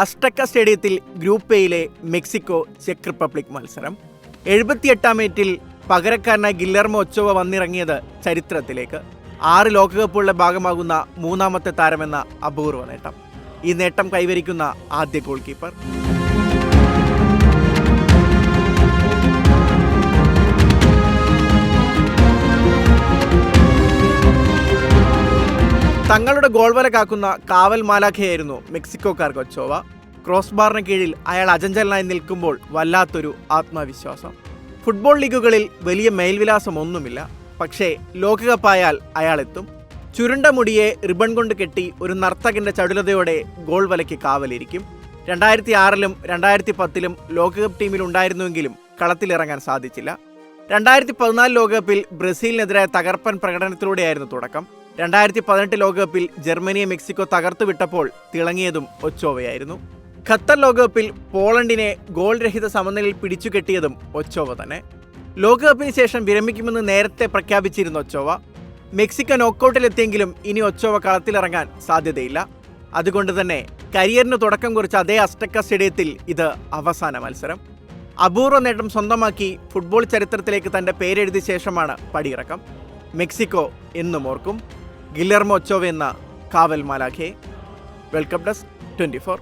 അസ്റ്റക്ക സ്റ്റേഡിയത്തിൽ ഗ്രൂപ്പ് എയിലെ Mexico check republic മത്സരം. 78-ാം മിനിറ്റിൽ പകരക്കാരനായി ഗില്ലർമോ ഒച്ചോവ വന്നിറങ്ങിയത് ചരിത്രത്തിലേക്ക്. 6 ലോകകപ്പുകളുടെ ഭാഗമാകുന്ന മൂന്നാമത്തെ താരമെന്ന അപൂർവ നേട്ടം. ഈ നേട്ടം കൈവരിക്കുന്ന ആദ്യ ഗോൾ കീപ്പർ. തങ്ങളുടെ ഗോൾ വല കാക്കുന്ന കാവൽ മാലാഖയായിരുന്നു മെക്സിക്കോക്കാർക്ക് ഒച്ചോവ. ക്രോസ് ബാറിന് കീഴിൽ അയാൾ അചഞ്ചലനായി നിൽക്കുമ്പോൾ വല്ലാത്തൊരു ആത്മവിശ്വാസം. ഫുട്ബോൾ ലീഗുകളിൽ വലിയ മേൽവിലാസം ഒന്നുമില്ല, പക്ഷേ ലോകകപ്പായാൽ അയാളെത്തും. ചുരുണ്ട മുടിയെ റിബൺ കൊണ്ട് കെട്ടി ഒരു നർത്തകന്റെ ചടുലതയോടെ ഗോൾ വലയ്ക്ക് കാവലിരിക്കും. 2006-ലും 2010-ലും ലോകകപ്പ് ടീമിൽ ഉണ്ടായിരുന്നുവെങ്കിലും കളത്തിലിറങ്ങാൻ സാധിച്ചില്ല. 2014 ലോകകപ്പിൽ ബ്രസീലിനെതിരായ തകർപ്പൻ പ്രകടനത്തിലൂടെയായിരുന്നു തുടക്കം. 2018 ലോകകപ്പിൽ ജർമ്മനിയെ മെക്സിക്കോ തകർത്തു വിട്ടപ്പോൾ തിളങ്ങിയതും ഒച്ചോവയായിരുന്നു. ഖത്തർ ലോകകപ്പിൽ പോളണ്ടിനെ ഗോൾ രഹിത സമനിലയിൽ പിടിച്ചുകെട്ടിയതും ഒച്ചോവ തന്നെ. ലോകകപ്പിന് ശേഷം വിരമിക്കുമെന്ന് നേരത്തെ പ്രഖ്യാപിച്ചിരുന്ന ഒച്ചോവ മെക്സിക്കോ നോക്കൌട്ടിലെത്തിയെങ്കിലും ഇനി ഒച്ചോവ കളത്തിലിറങ്ങാൻ സാധ്യതയില്ല. അതുകൊണ്ട് തന്നെ കരിയറിന് തുടക്കം കുറിച്ച അതേ അസ്റ്റക്ക സ്റ്റേഡിയത്തിൽ ഇത് അവസാന മത്സരം. അപൂർവ നേട്ടം സ്വന്തമാക്കി ഫുട്ബോൾ ചരിത്രത്തിലേക്ക് തൻ്റെ പേരെഴുതിയ ശേഷമാണ് പടിയിറക്കം. മെക്സിക്കോ എന്നും ഓർക്കും ഗില്ലർമോ ഒച്ചോവ എന്ന കാവൽ മാലാഖയെ. Welcome desk 24.